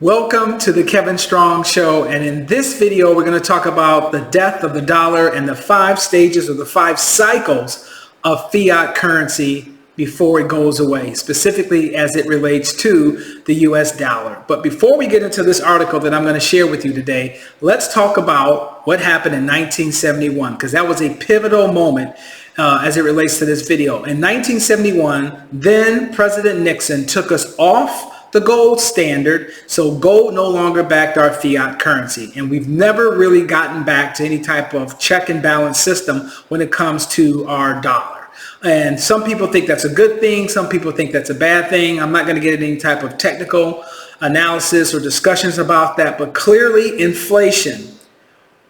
Welcome to the Kevin Strong Show, and in this video we're going to talk about the death of the dollar and the 5 stages or the 5 cycles of fiat currency before it goes away, specifically as it relates to the US dollar. But before we get into this article that I'm going to share with you today, let's talk about what happened in 1971, because that was a pivotal moment as it relates to this video. In 1971, then President Nixon took us off the gold standard, so gold no longer backed our fiat currency, and we've never really gotten back to any type of check and balance system when it comes to our dollar. And some people think that's a good thing, some people think that's a bad thing. I'm not going to get into any type of technical analysis or discussions about that, but clearly inflation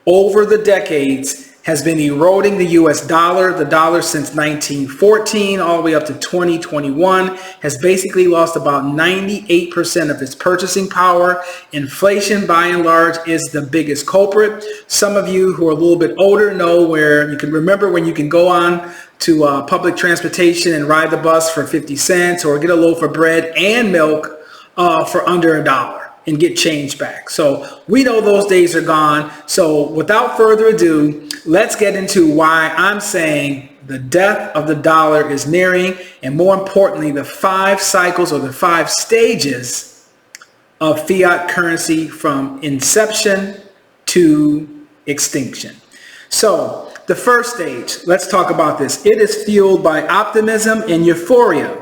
over the decades has been eroding the US dollar. The dollar since 1914 all the way up to 2021 has basically lost about 98% of its purchasing power. Inflation by and large is the biggest culprit. Some of you who are a little bit older know where you can remember when you can go on to public transportation and ride the bus for 50 cents or get a loaf of bread and milk for under $1 and get change back. So we know those days are gone. So without further ado, let's get into why I'm saying the death of the dollar is nearing, and more importantly, the 5 cycles or the 5 stages of fiat currency from inception to extinction. So the first stage, let's talk about this. It is fueled by optimism and euphoria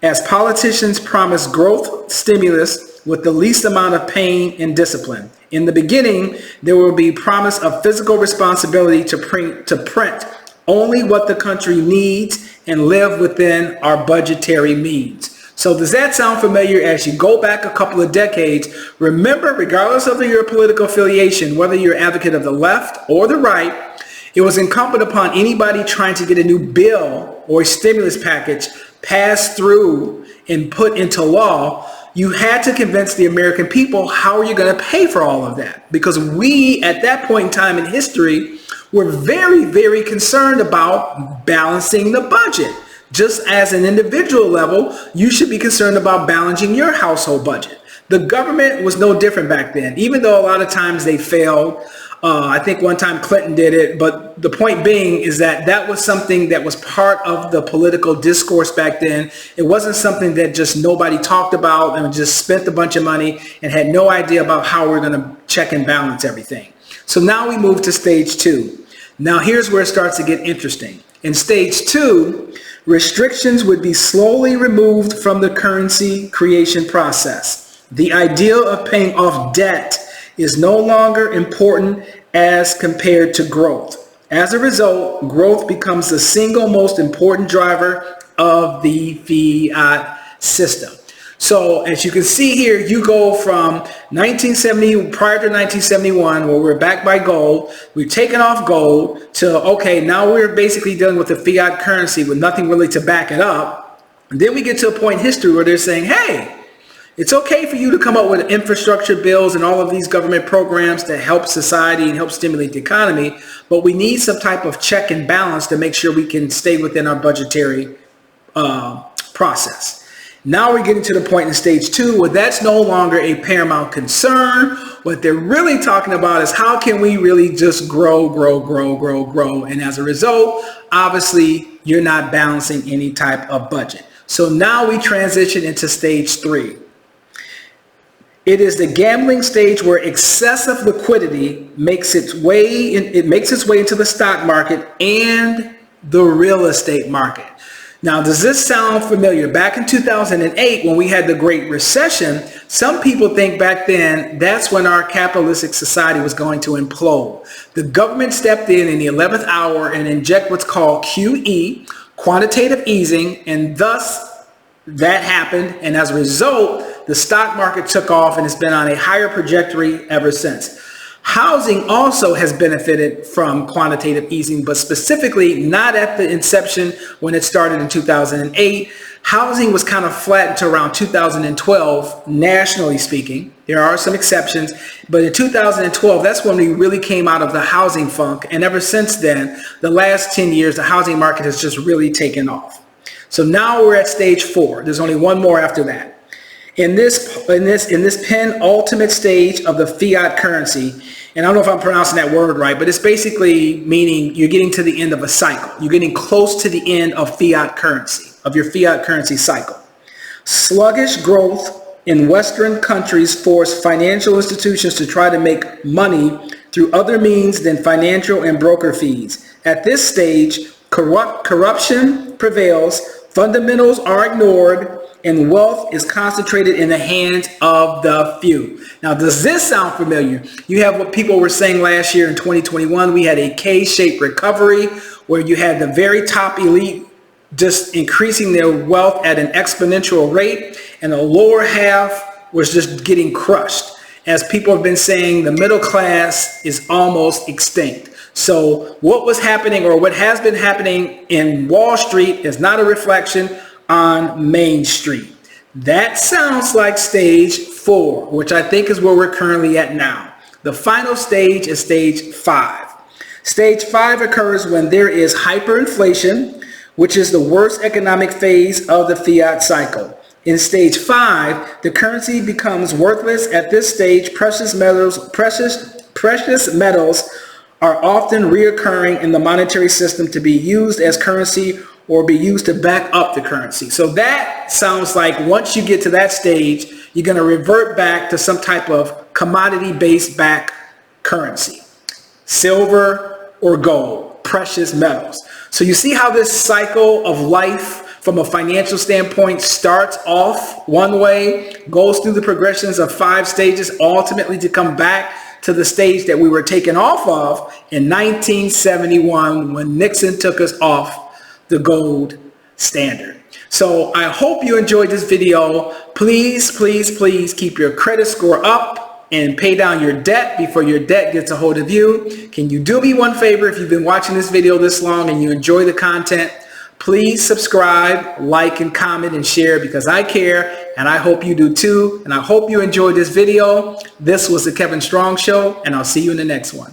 as politicians promise growth stimulus with the least amount of pain and discipline. In the beginning, there will be promise of fiscal responsibility to print only what the country needs and live within our budgetary means. So does that sound familiar as you go back a couple of decades? Remember, regardless of your political affiliation, whether you're an advocate of the left or the right, it was incumbent upon anybody trying to get a new bill or a stimulus package passed through and put into law. You had to convince the American people, how are you going to pay for all of that? Because we, at that point in time in history, were very, very concerned about balancing the budget. Just as an individual level, you should be concerned about balancing your household budget. The government was no different back then, even though a lot of times they failed. I think one time Clinton did it, but the point being is that that was something that was part of the political discourse back then. It wasn't something that just nobody talked about and just spent a bunch of money and had no idea about how we're going to check and balance everything. So now we move to stage 2. Now here's where it starts to get interesting. In stage 2, restrictions would be slowly removed from the currency creation process. The idea of paying off debt is no longer important as compared to growth. As a result, growth becomes the single most important driver of the fiat system. So as you can see here, you go from 1970, prior to 1971, where we're backed by gold, we've taken off gold, to, okay, now we're basically dealing with a fiat currency with nothing really to back it up. And then we get to a point in history where they're saying, hey, it's okay for you to come up with infrastructure bills and all of these government programs to help society and help stimulate the economy, but we need some type of check and balance to make sure we can stay within our budgetary process. Now we're getting to the point in stage 2 where that's no longer a paramount concern. What they're really talking about is how can we really just grow. And as a result, obviously, you're not balancing any type of budget. So now we transition into stage 3. It is the gambling stage where excessive liquidity makes its way into the stock market and the real estate market. Now, does this sound familiar? Back in 2008, when we had the Great Recession, some people think back then that's when our capitalistic society was going to implode. The government stepped in the 11th hour and inject what's called QE, quantitative easing, and thus that happened. And as a result, the stock market took off and it's been on a higher trajectory ever since. Housing also has benefited from quantitative easing, but specifically not at the inception when it started in 2008. Housing was kind of flattened to around 2012, nationally speaking. There are some exceptions, but in 2012, that's when we really came out of the housing funk. And ever since then, the last 10 years, the housing market has just really taken off. So now we're at stage 4. There's only one more after that. in this penultimate stage of the fiat currency, and I don't know if I'm pronouncing that word right, but it's basically meaning you're getting to the end of a cycle. You're getting close to the end of fiat currency, of your fiat currency cycle. Sluggish growth in Western countries force financial institutions to try to make money through other means than financial and broker fees. At this stage, corruption prevails, fundamentals are ignored, and wealth is concentrated in the hands of the few. Now, does this sound familiar? You have what people were saying last year in 2021. We had a K-shaped recovery where you had the very top elite just increasing their wealth at an exponential rate, and the lower half was just getting crushed. As people have been saying, the middle class is almost extinct. So what was happening, or what has been happening in Wall Street, is not a reflection on Main Street. That sounds like stage 4, which I think is where we're currently at now. The final stage is stage 5. Stage 5 occurs when there is hyperinflation, which is the worst economic phase of the fiat cycle. In stage 5, the currency becomes worthless. At this stage, precious metals are often reoccurring in the monetary system to be used as currency or be used to back up the currency. So that sounds like once you get to that stage, you're going to revert back to some type of commodity-based back currency, silver or gold, precious metals. So you see how this cycle of life from a financial standpoint starts off one way, goes through the progressions of 5 stages, ultimately to come back to the stage that we were taken off of in 1971 when Nixon took us off the gold standard. So I hope you enjoyed this video. Please, please, please keep your credit score up and pay down your debt before your debt gets a hold of you. Can you do me one favor? If you've been watching this video this long and you enjoy the content, please subscribe, like, and comment and share, because I care and I hope you do too. And I hope you enjoyed this video. This was the Kevin Strong Show, and I'll see you in the next one.